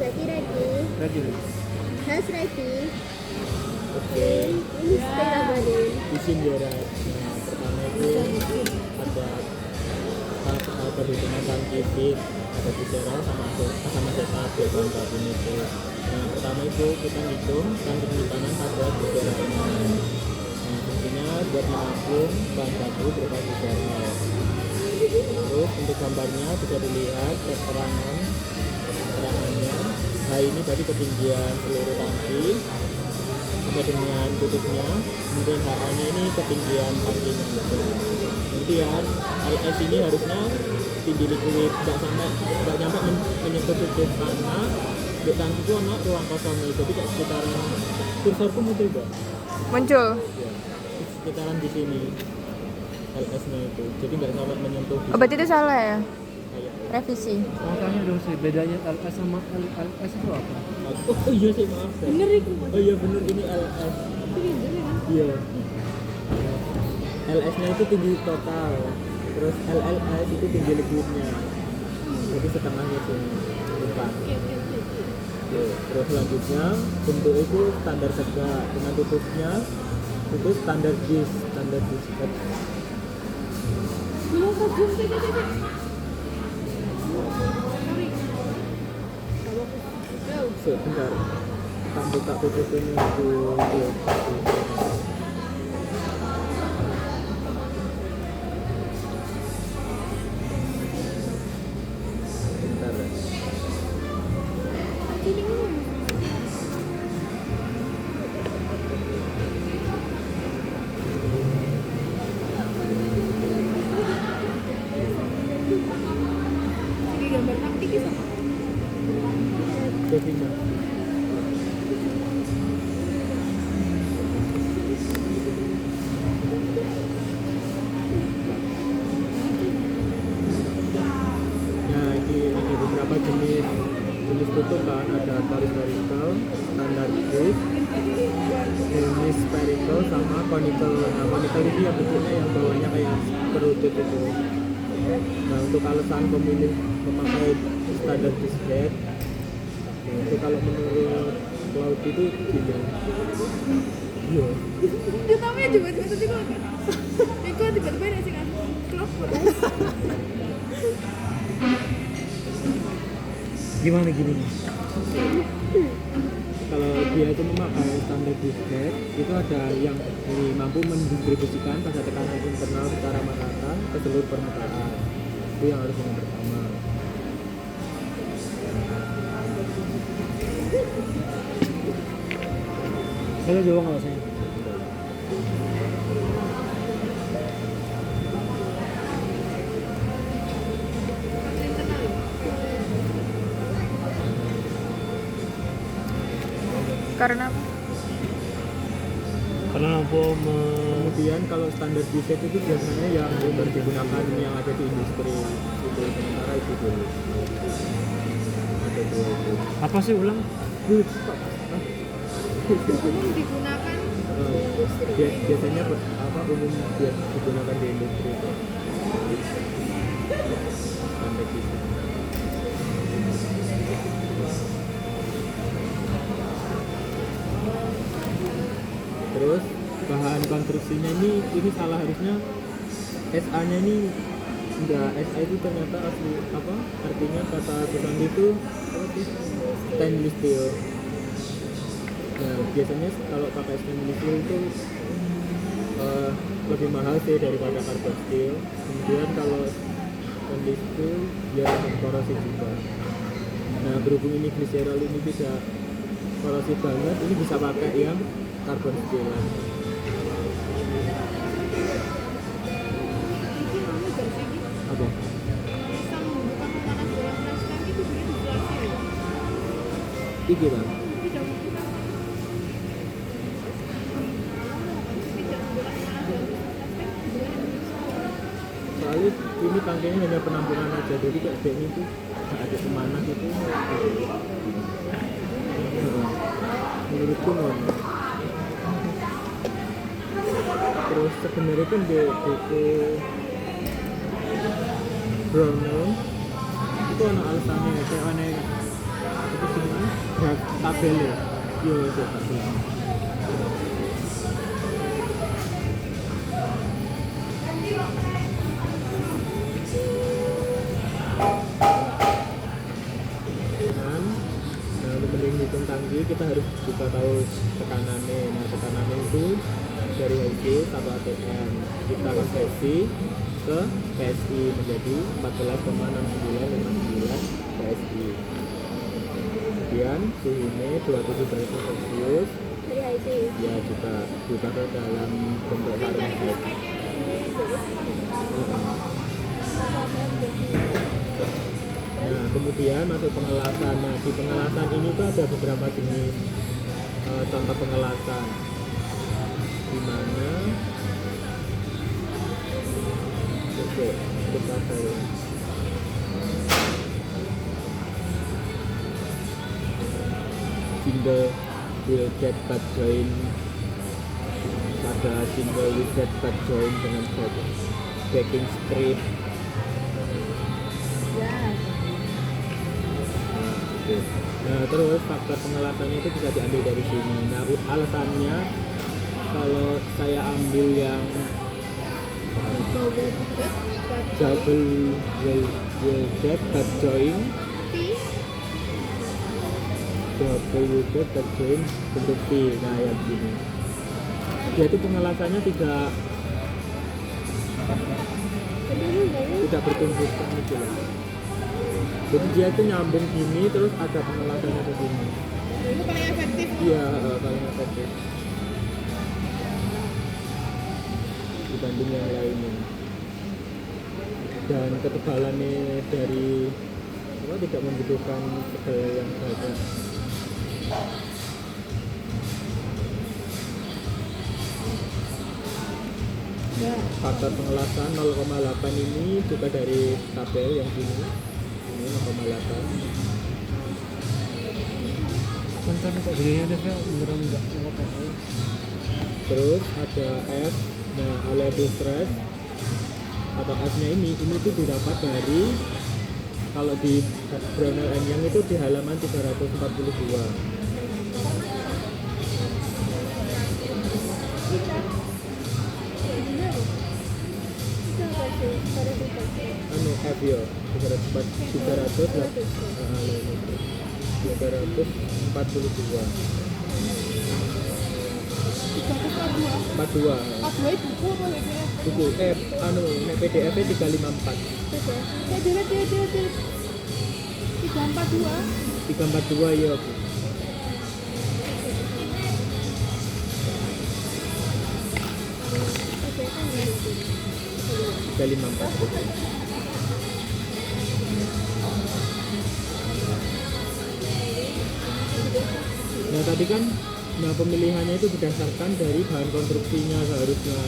Zaki ready? Ready. Has ready? Oke. Ini stay apa nih? Isin jarak. Nah, pertama itu ada perhitungan saintifik, ada bicara sama data bahan baku itu. Nah, pertama itu kita hitung kan penyimpanan pada bicara ini. Nah, fungsinya buat menampung bahan baku berupa bicara. Terus untuk gambarnya bisa dilihat keterangannya. Nah, ini tadi ketinggian seluruh tangki sampai dengan tutupnya. Kemudian HA-nya ini ketinggian tangkinya. Kemudian LS ini harusnya tinggi liquid, nggak nyampe menyentuh tutup karena di tangki itu ada ruang kosong, jadi kayak sekitaran kursorku muncul gak? Muncul. Ya, sekitaran di sini LS-nya itu, jadi nggak sampai menyentuh. Oh, berarti itu salah ya? Kayak Revisi. Oh, tanya dong sih, bedanya LS sama LS itu apa? oh iya sih, maaf ya. Bener itu. Oh iya bener, ini LS. Iya. LS-nya itu tinggi total, terus LLS itu tinggi liquidnya. Jadi setengahnya itu depan. Terus selanjutnya bentuk itu standar tegak dengan tutupnya itu standar disk. Sebentar, tak buka tutupnya itu. Bentar. Ini gambar taktik sama. Kevin. Nah, ini ada beberapa jenis tutup kan, ada spherical, standar disk, jenis spherical sama conical. Nah, conical ini yang bentuknya yang bawahnya kayak perutut itu. Nah, untuk alasan pemilih memakai standar disk head itu kalau menurut Cloud itu gini. Iya. Dia namanya juga tadi kok. Itu tiba-tiba ada sing klop. Gimana gini? Kalau dia itu memakai standar disk head, itu ada yang mampu mendistribusikan pada tekanan internal secara merata ke seluruh permukaan. Itu yang harus yang pertama. Saya coba nggak saya? Karena apa? Karena lampu Kemudian kalau standar disk head itu biasanya yang digunakan yang ada di industri itu, sementara itu dulu. Ada dua itu. apa sih ulang? Umum digunakan Biasanya umum digunakan di industri itu. Standar disk head. Terus bahan konstruksinya ini salah, harusnya SA-nya ini enggak, SA itu ternyata asli apa artinya kata tulisan itu apa sih, stainless steel. Nah, biasanya kalau pakai stainless steel itu lebih mahal sih daripada carbon steel. Kemudian kalau stainless steel dia akan korosi juga. Nah, berhubung ini glycerol ini bisa korosi banget, ini bisa pakai yang carbon steel. Apa? Iki bang. Soalnya ini tangkinya hanya penampungan aja, jadi kayak ini tuh nggak ada kemana gitu. Menurutku ngono. Terus sebenarnya kan di buku Brownell itu ada alasannya, kayak aneh itu sebenarnya tabel ya. Yo itu tabel. Nah, untuk menghitung tangki kita harus juga tahu tekanannya. Nah, tekanannya itu dari HC 1 atm kita konversi ke PSI menjadi 14,6959 PSI. Kemudian suhunya 27 derajat Celcius Dari HC. ya juga ke dalam bentuk Fahrenheit. Nah, kemudian masuk pengelasan. Nah, di pengelasan ini tuh ada beberapa jenis contoh pengelasan, di mana kita saya single wheelset butt joint, ada single wheelset butt joint dengan backing strip. Ya. Oke. Nah, terus faktor pengelasannya itu bisa diambil dari sini. Nah, alasannya kalau saya ambil yang double wheelset butt joint, double wheelset butt joint bentuk V, nah yang gini. Dia itu pengelasannya tidak bertumbukan gitu lah. Jadi dia itu nyambung gini terus ada pengelasannya ke sini. Itu paling efektif. Iya, paling efektif dibanding yang lainnya. Dan ketebalannya dari tidak membutuhkan tebal yang banyak. Ya. Faktor pengelasan 0,8 ini juga dari tabel yang ini 0,8. Kan kok gini ada kayak beneran enggak apa-apa. Terus ada F, nah reliable stress atau F-nya ini itu didapat dari, kalau di Brunel and Young itu di halaman 342. Anu F ya 342 42 itu buku apa ya? buku anu nek PDF nya 354 Saya dilihat 342. 342 ya Bu. Oke, kan ya. 354 Bu. Nah tadi kan, nah pemilihannya itu berdasarkan dari bahan konstruksinya seharusnya.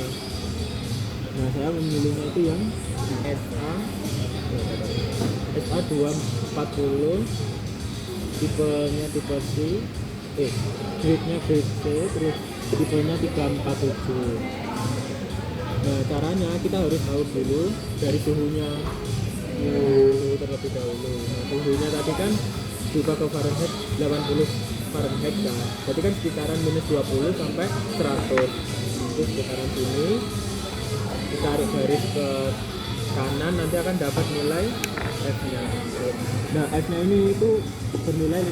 Nah saya memilihnya itu yang SA 240, tipenya tipe C, grade-nya grade C, terus tipenya 347. Nah caranya kita harus tahu dulu dari suhunya terlebih dahulu. Nah suhunya tadi kan juga ke Fahrenheit 80 Fahrenheit kan, berarti kan sekitaran minus 20 sampai 100. Itu sekitaran sini, ditarik garis ke kanan, nanti akan dapat nilai F-nya. Nah F-nya ini itu bernilai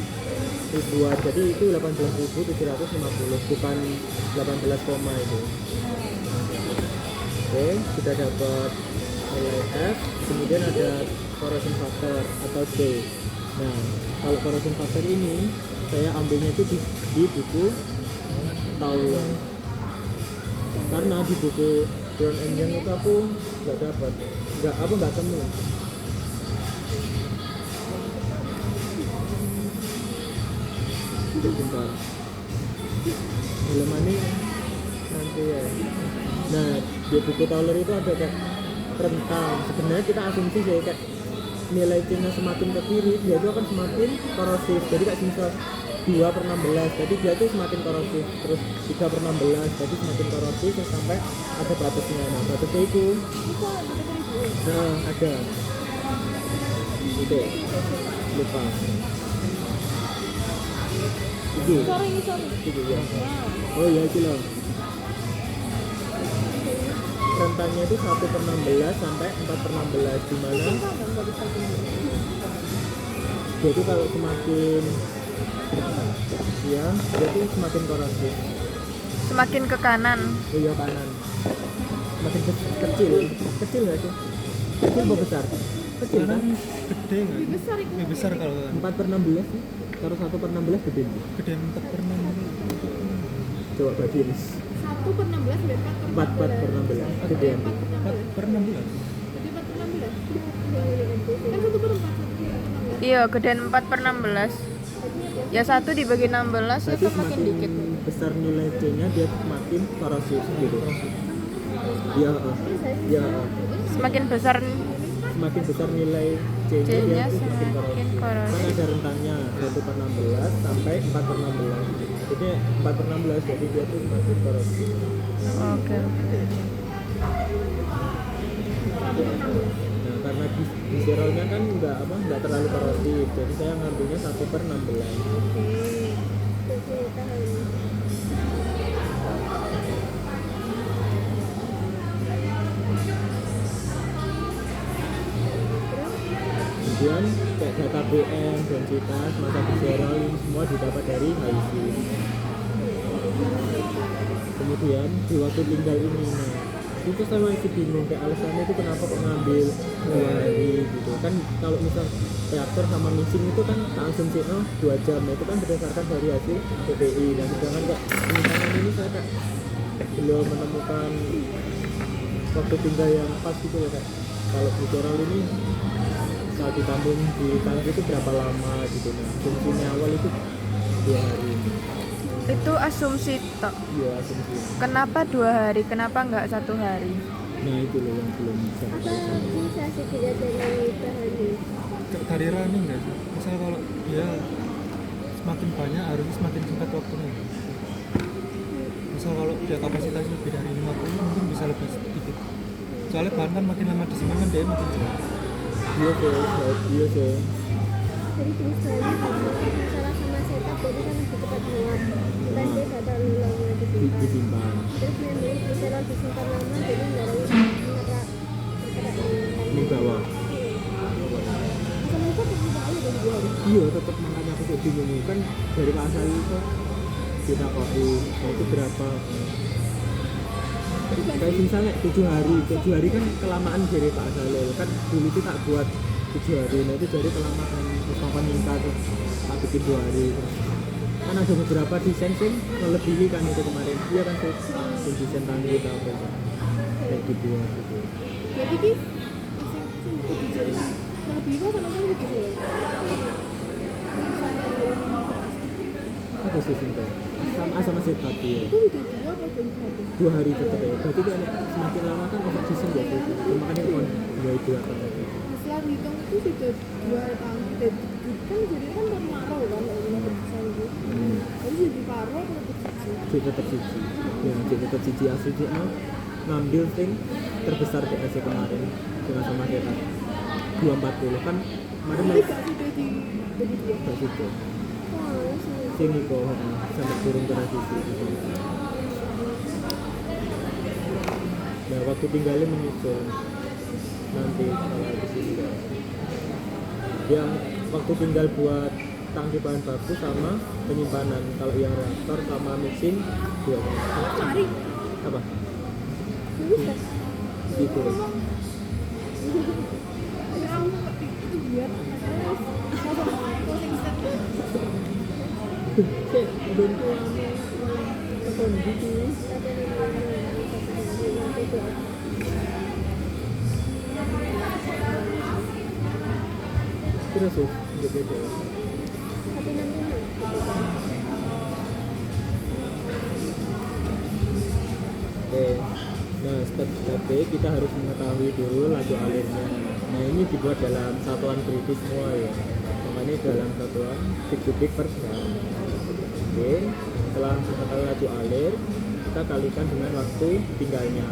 ribuan, jadi itu 18.750, bukan 18 koma itu. Oke, sudah dapat nilai F. Kemudian ada corrosion factor atau C. Nah kalau corrosion factor ini saya ambilnya itu di buku tahunan, karena di buku Brown and Young itu aku nggak dapat, nggak temu. Bentar, halamannya nanti ya. Nah di buku Tauler itu ada kayak rentang. Sebenarnya kita asumsi sih kayak nilai C-nya semakin ke kiri dia itu akan semakin korosif. Jadi kayak misal 2/16, jadi dia itu semakin korosif. Terus 3/16, jadi semakin korosif sampai ada batasnya. Nah batasnya itu ada itu lupa. Itu ya. Oh iya itu loh. Rentannya itu 1/16 sampai 4/16, di mana jadi kalau semakin ya jadi semakin korosif. Semakin ke kanan. Oh iya kanan. Semakin kecil nggak sih? Kecil atau besar? Kecil kan? Gede nggak? Lebih besar itu. Lebih besar kalau 4/16 sih. Kalau 1/16 gede. gede 4/6. Coba bagiin. 1/16 dan 4/16 gedean. 4/16. Jadi 4/16. Kan 1/4. Iya, gedean 4/16. Ya 1 dibagi 16 Berarti itu makin semakin dikit. besar nilai C-nya dia semakin korosif gitu. Iya, iya. Semakin besar Semakin besar nilai C-nya dia C-nya itu semakin semakin korosif. korosif. Kan ada rentangnya 1/16 sampai 4/16. Jadi 4/16 jadi dia tuh semakin korosif. Oke. Nah, karena gliserolnya kan nggak terlalu korosif, jadi saya ngambilnya 1/16. Kemudian kayak data BM, densitas, massa gliserol ini semua didapat dari HIC. Kemudian di waktu tinggal ini, nah itu saya masih bingung kayak alasannya itu kenapa kok ngambil 2 hari gitu kan. Kalau misal reaktor sama mixing itu kan tak asumsinya 2 jam, nah itu kan berdasarkan dari hasil PPI. Dan sedangkan kok penyimpanan ini saya kayak belum menemukan waktu tinggal yang pas gitu ya, kayak kalau gliserol ini saat ditampung di tangki itu berapa lama gitu. Nah asumsinya awal itu 2 hari. Itu asumsi tok. Iya asumsi. Kenapa 2 hari? Kenapa nggak 1 hari? Nah itu loh yang belum bisa Dari running nggak sih? Misal kalau dia semakin banyak harusnya semakin singkat waktunya. Misal kalau dia kapasitasnya lebih dari 50 mungkin bisa lebih sedikit. Soalnya bahan kan makin lama disimpan kan dia makin cepat. Iya sih. Jadi misalnya masalah sama setup jadi kan lebih cepat muat. Dan dia nggak terlalu lama disimpan. Disimpan. Terus memang misalnya disimpan lama jadi nggak ada Di bawah. Sama itu tetap aja dari 2 hari. Iya tetap, makanya aku kayak bingung kan dari Pak Asal itu kita koi nah itu berapa. Kayak misalnya 7 hari kan kelamaan dari Pak Asal kan dulu itu tak buat 7 hari, nah itu jadi kelamaan terus kapan minta tuh tak bikin 2 hari terus. Kan ada beberapa desain sih melebihi kan itu kemarin, iya kan tuh desain tangki atau apa kayak gitu ya gitu. Jadi ki lebih kok sama sama gitu. Apa sih simpel sama setup ya. Itu udah 2 apa belum 1? 2 hari tetap ya, berarti kan semakin lama kan off season ya gitu. Makanya kan ya itu apa lagi. Setelah dihitung itu sudah 2 tahun dan kan jadi kan termaro kan kalau udah besar itu. Jadi jadi paro atau Tetap siji ya, tetap siji asli ngambil thing terbesar di AC kemarin dengan sama kita 240 kan kemarin tapi gak sudah di jadi 2. gak situ Wah, sini kok sampai turun ke revisi gitu. Nah waktu tinggalnya menyusul nanti kalau di sini yang waktu tinggal buat tangki bahan baku sama penyimpanan. Kalau yang reaktor sama mixing 2 mari. apa Bisa. gitu. Ya aku ngerti itu biar closing statement. Cek bentuk apa gitu terus ya gitu. Tapi namanya Oke, nah step B kita harus mengetahui dulu laju alirnya. Nah ini dibuat dalam satuan kritis semua ya, makanya dalam satuan detik per jam. Oke, setelah mengetahui laju alir kita kalikan dengan waktu tinggalnya.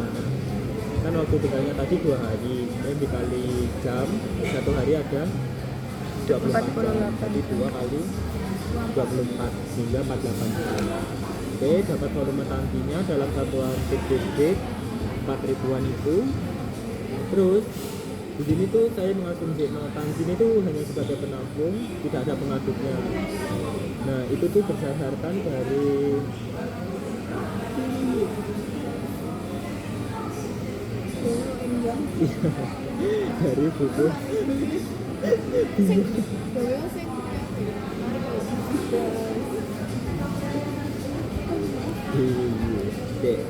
Kan waktu tinggalnya tadi 2 hari, kemudian dikali jam 1 hari ada 24 jam, jadi 2 kali 24 hingga 48 jam. Oke, dapat volume tangkinya dalam satuan detik 4000-an itu. Terus di sini tuh saya mengasumsikan tangki ini tuh hanya sebagai penampung, tidak ada pengaduknya. Nah, itu tuh berdasarkan dari dari buku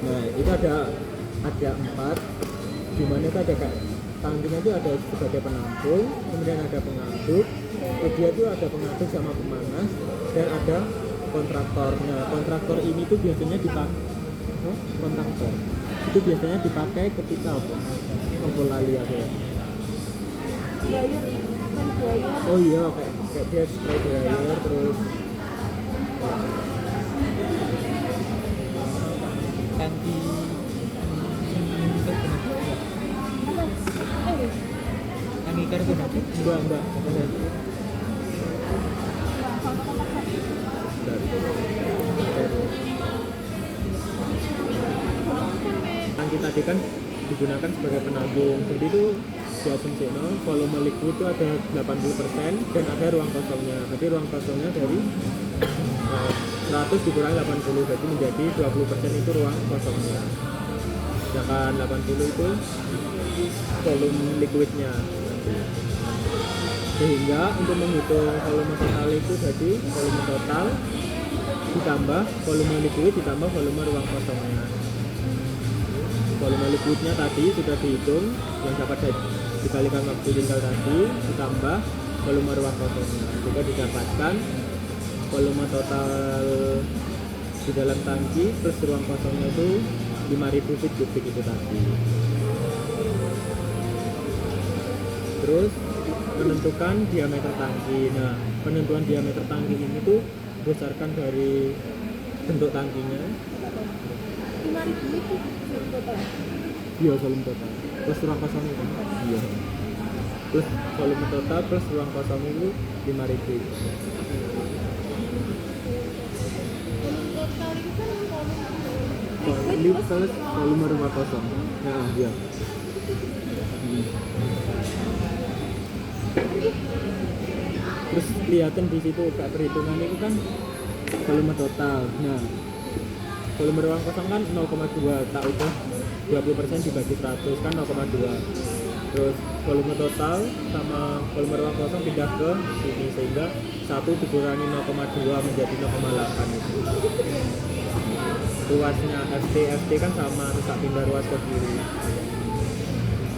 nah itu ada 4, dimana itu ada tangkinya itu ada sebagai penampung, kemudian ada pengaduk, dia itu ada pengaduk sama pemanas, dan ada kontraktor. Nah, kontraktor ini tuh biasanya dipakai kontraktor itu biasanya dipakai ketika apa lali aku ya. Oh iya, kayak dia spray dryer terus tangki tangki karbonatif enggak tangki tadi kan digunakan sebagai penabung, jadi itu diasumsikan volume liquid itu ada 80% dan ada ruang kosongnya. Jadi ruang kosongnya dari 100 dikurangi 80, jadi menjadi 20% itu ruang kosongnya. Sedangkan 80 itu volume liquidnya. Sehingga untuk menghitung volume total itu jadi volume total ditambah volume liquid ditambah volume ruang kosongnya. Volume liquidnya tadi sudah dihitung, yang dapat dikalikan waktu tinggal tadi ditambah volume ruang kosongnya, juga didapatkan volume total di dalam tangki plus ruang kosongnya itu 5000 feet kubik itu tadi. Terus menentukan diameter tangki. Nah, penentuan diameter tangki ini tuh berdasarkan dari bentuk tangkinya. 5.000 itu total. Iya, volume total plus ruang kosong itu. Iya. Plus volume total plus ruang kosong itu 5.000. Total itu kan Ini plus volume rumah kosong. Nah, iya. Terus kelihatan di situ kayak perhitungan itu kan volume total. Nah, volume ruang kosong kan 0,2, tak ubah 20% dibagi 100 kan 0,2. Terus volume total sama volume ruang kosong pindah ke sini, sehingga 1 dikurangi 0,2 menjadi 0,8 itu. Ruasnya FT kan sama, terus tak pindah ruas ke kiri.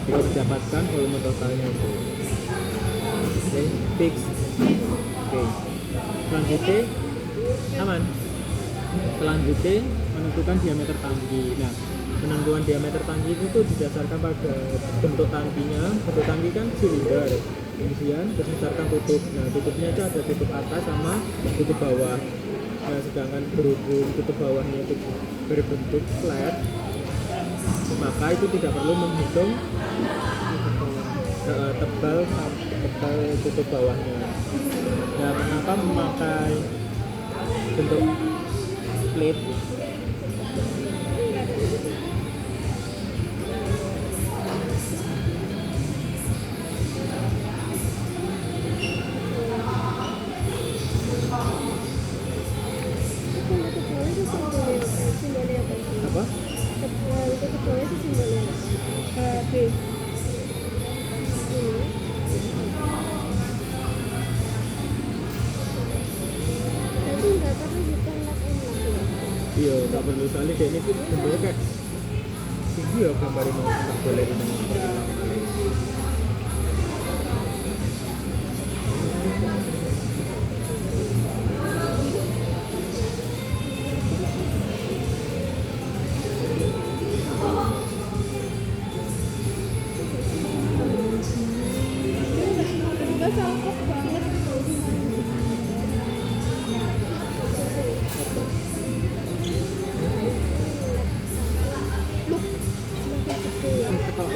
Kita didapatkan volume totalnya itu. Oke, fix. Oke. Selanjutnya aman. Selanjutnya menentukan diameter tangki. Nah, penentuan diameter tangki itu tuh didasarkan pada bentuk tangkinya. Bentuk tangki kan silinder, kemudian berdasarkan tutup. Nah, tutupnya itu ada tutup atas sama tutup bawah. Nah, sedangkan berhubung tutup bawahnya itu berbentuk flat, maka itu tidak perlu menghitung tebal tutup bawahnya. Nah, mengapa memakai bentuk plate? Apa? Iya, nggak perlu, soalnya dia ini tuh bentuknya kayak tinggi ya, gambarin mau tak boleh ini.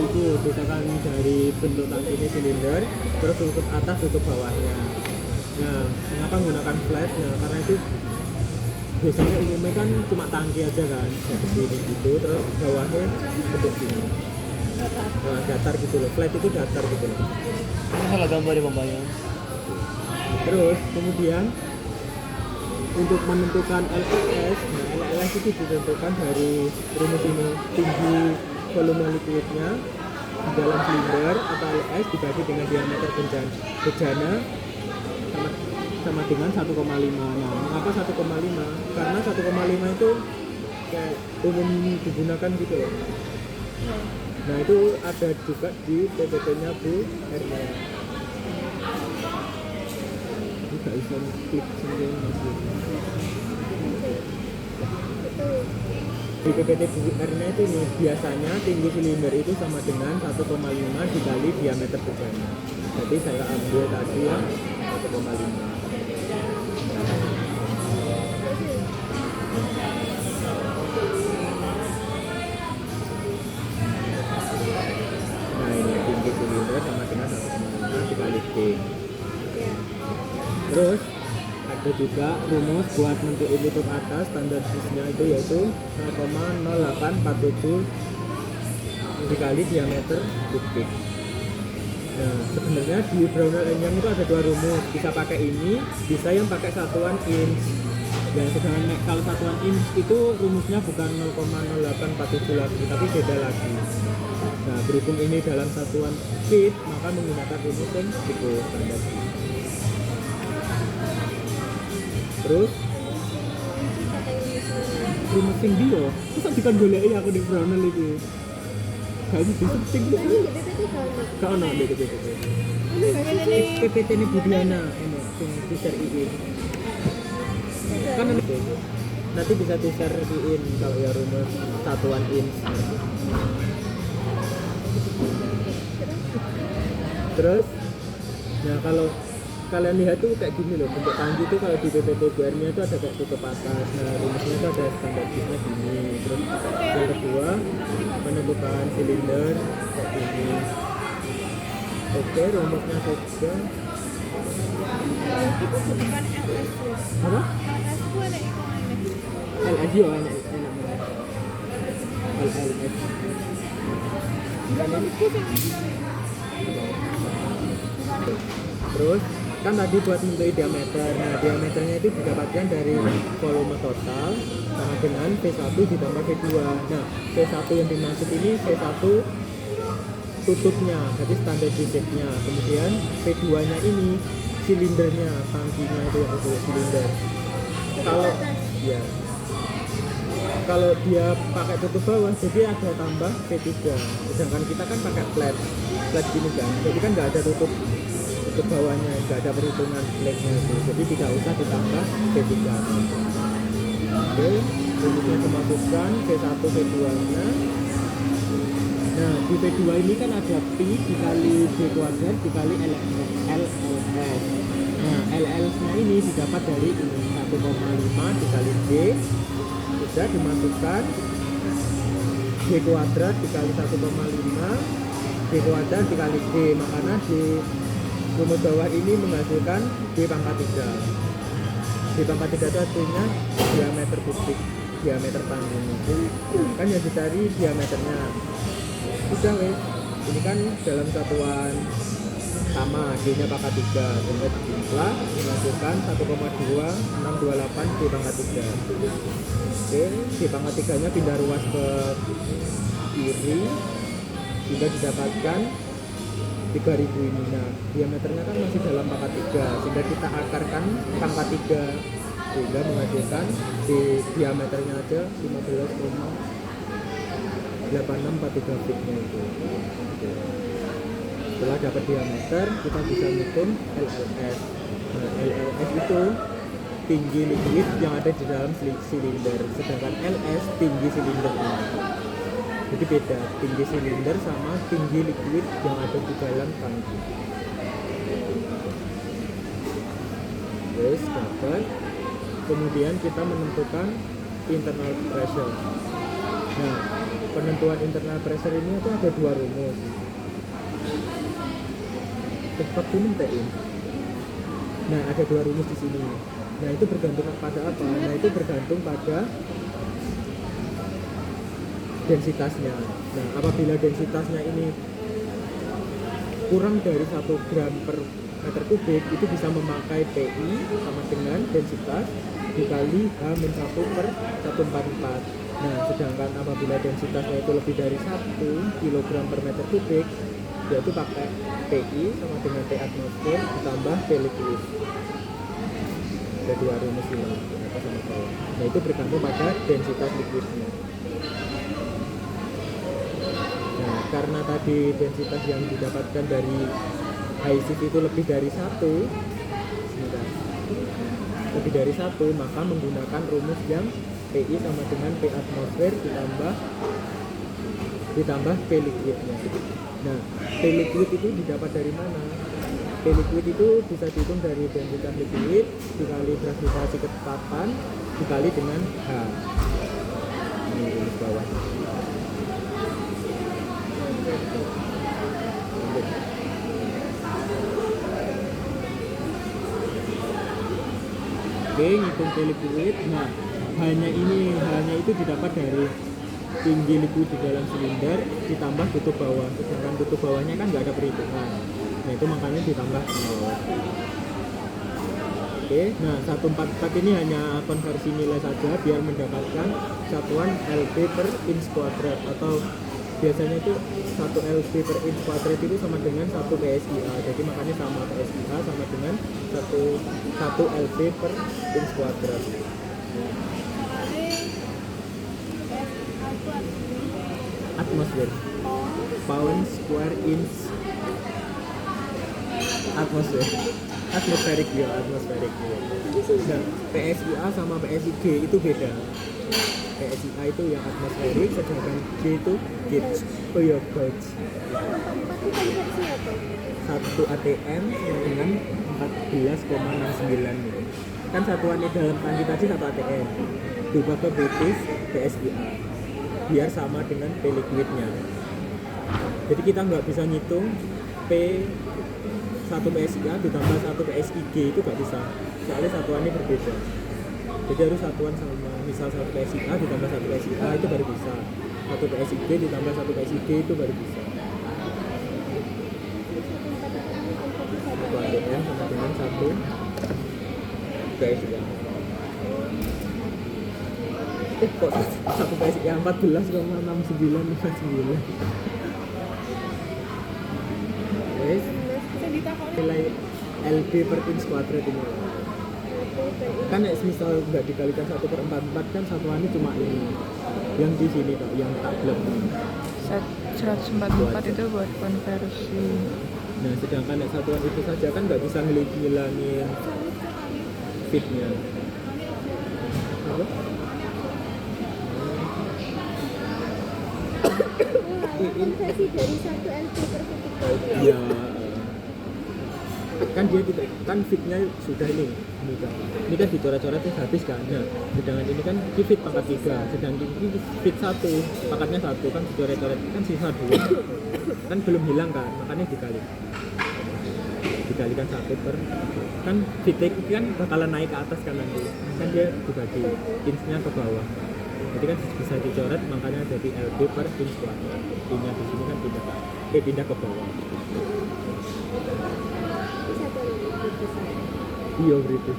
Itu misalkan dari bentuk tangki ini silinder, terus tutup atas tutup bawahnya. Nah, mengapa menggunakan flat? Nah, karena itu biasanya umumnya kan cuma tangki aja kan, seperti ini gitu, terus bawahnya bentuk gini. Nah, datar gitu loh, flat itu datar gitu loh. Ini salah gambar ya pompanya. Terus kemudian untuk menentukan LLS, nah LLS itu ditentukan dari rumus ini, tinggi volume liquidnya di dalam silinder atau LLS dibagi dengan diameter bejana sama dengan 1,5. Nah, mengapa 1,5? Karena 1,5 itu kayak umum digunakan gitu loh. Nah, itu ada juga di PPT-nya Bu Erna. Ini gak bisa klik sendiri masih. Di PPT Bu Erna itu nih, biasanya tinggi silinder itu sama dengan 1,5 dikali diameter bejana. Jadi saya ambil tadi yang 1,5. Nah, ini tinggi silinder sama dengan 1,5 dikali D. Terus ada juga rumus buat nentuin tutup atas, standar size-nya itu yaitu 0,0847 dikali diameter kubik. Nah, sebenarnya di Brownell Enyang itu ada dua rumus, bisa pakai ini, bisa yang pakai satuan inch. Dan sedangkan kalau satuan inch itu rumusnya bukan 0,0847 lagi, tapi beda lagi. Nah, berhubung ini dalam satuan feet, maka menggunakan rumus yang itu standar. Terus rumus sing dia, masa dikon goleki aku di Brownell iki. Gak bisa sing dia. Gak ono di PPT. PPT ini Budiana ini sing di-share IIN. Kan nanti bisa di-share IIN kalau ya rumus satuan inch. Terus, nah kalau kalian lihat tuh kayak gini loh, bentuk tangki tuh kalau di PPT BR-nya itu ada kayak tutup atas. Nah, rumusnya itu ada standar size-nya gini. Terus yang kedua, penentukan silinder kayak gini. Oke, rumusnya saja. Itu bukan LS ya. Apa? LS itu ada ikonnya. LS yo enak. LLS. Terus kan tadi buat menentukan diameter. Nah, diameternya itu didapatkan dari volume total sama dengan V1 ditambah V2. Nah, V1 yang dimaksud ini V1 tutupnya, jadi standar diseknya. Kemudian V2 nya ini silindernya, tangkinya itu yang untuk silinder. Kalau ya kalau dia pakai tutup bawah, jadi ada tambah V3. Sedangkan kita kan pakai flat gini kan, jadi kan nggak ada tutup bawahnya, nggak ada perhitungan flatnya itu, jadi tidak usah ditambah V3. Oke, rumusnya dimasukkan V1 V2 nya. Nah, di V2 ini kan ada Pi dikali D kuadrat dikali LLS. Nah, LLS nya ini didapat dari ini 1,5 dikali D, sudah dimasukkan D kuadrat dikali 1,5 D kuadrat dikali D, makanya di rumus bawah ini menghasilkan D pangkat 3. D pangkat 3 itu artinya diameter kubik, diameter tanggungnya. Kan yang dicari diameternya. Sudah wes, ini kan dalam satuan sama, D-nya pangkat 3, sehingga dijumlah menghasilkan 1,2628 D pangkat 3. Oke, D pangkat 3 nya pindah ruas ke kiri, sehingga didapatkan 3000 ini. Nah, diameternya kan masih dalam pangkat 3, sehingga kita akarkan pangkat 3, sehingga menghasilkan di diameternya aja 15,8643 fitnya itu. Setelah dapat diameter, kita bisa menghitung LLS. Nah, LLS itu tinggi liquid yang ada di dalam silinder, sedangkan LS tinggi silindernya. Jadi beda, tinggi silinder sama tinggi liquid yang ada di dalam tangki. Terus dapat, kemudian kita menentukan internal pressure. Nah, penentuan internal pressure ini itu ada dua rumus. Cepat ini Nah, ada dua rumus di sini. Nah, itu bergantung pada apa? Nah, itu bergantung pada densitasnya. Nah, apabila densitasnya ini kurang dari 1 gram per meter kubik, itu bisa memakai PI sama dengan densitas dikali H-1 per 144. Nah, sedangkan apabila densitasnya itu lebih dari 1 kg per meter kubik, yaitu pakai PI sama dengan P atmosfer ditambah P liquid. Ada dua rumus ini, atas sama bawah. Nah, itu bergantung pada densitas liquidnya. Nah, karena tadi densitas yang didapatkan dari HISIF itu lebih dari 1, lebih dari 1, maka menggunakan rumus yang PI sama dengan P atmosfer ditambah P liquidnya. Nah, P liquid itu didapat dari mana? P liquid itu bisa dihitung dari densitas liquid dikali gravitasi ketepatan dikali dengan H. Ini rumus bawah. Oke, ngitung P liquid. Nah, hanya itu didapat dari tinggi liquid di dalam silinder ditambah tutup bawah. Sedangkan tutup bawahnya kan nggak ada perhitungan. Nah, itu makanya ditambah 0. Oke, nah 144 ini hanya konversi nilai saja biar mendapatkan satuan lb per inch kuadrat, atau biasanya itu 1 lb per inch kuadrat itu sama dengan 1 PSIA. Jadi makanya sama PSIA sama dengan 1 lb per inch kuadrat. Atmosfer, pound square inch atmosfer, atmospheric ya, atmospheric ya. Nah, PSIA sama PSIG itu beda. PSIA itu yang atmospheric, sedangkan G itu gauge. Oh ya, gauge. 1 ATM sama dengan 14,69 gitu. Kan satuannya dalam tangki tadi 1 ATM. Diubah ke British PSIA biar sama dengan P liquidnya. Jadi kita nggak bisa ngitung P 1 PSIA ditambah 1 PSIG, itu nggak bisa, soalnya satuannya berbeda. Jadi harus satuan sama, misal 1 PSIA ditambah 1 PSIA itu baru bisa, 1 PSIG ditambah 1 PSIG itu baru bisa. 1 ATM sama dengan 1 PSIA. Kok 1 PSIA 14,6959. Wes, nilai LB per inch kuadrat ini. Kan misal nggak dikalikan 1/44 kan satuannya cuma ini. Yang di sini kok, yang tak blok. 144 itu buat konversi. Nah, sedangkan satuan itu saja kan nggak bisa ngilangin fitnya. Apa? Konversi dari 1 lb per kubik. Iya. Kan dia tidak, kan fitnya sudah ini kan dicoret-coretnya habis kan. Nah, sedangkan ini kan fit pangkat 3, sedangkan ini fit 1 pangkatnya 1 kan dicoret-coret kan sisa 2 kan belum hilang kan, makanya dikalikan 1 per kan fit kan bakalan naik ke atas kan nanti kan dia dibagi inch-nya ke bawah, jadi kan bisa dicoret, makanya jadi LB per inch kuadrat. Pindah di sini kan pindah ke bawah. Iya berarti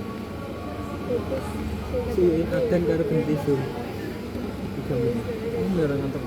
si Aden karo ganti zoom 3 menit. Ini orang ngantuk.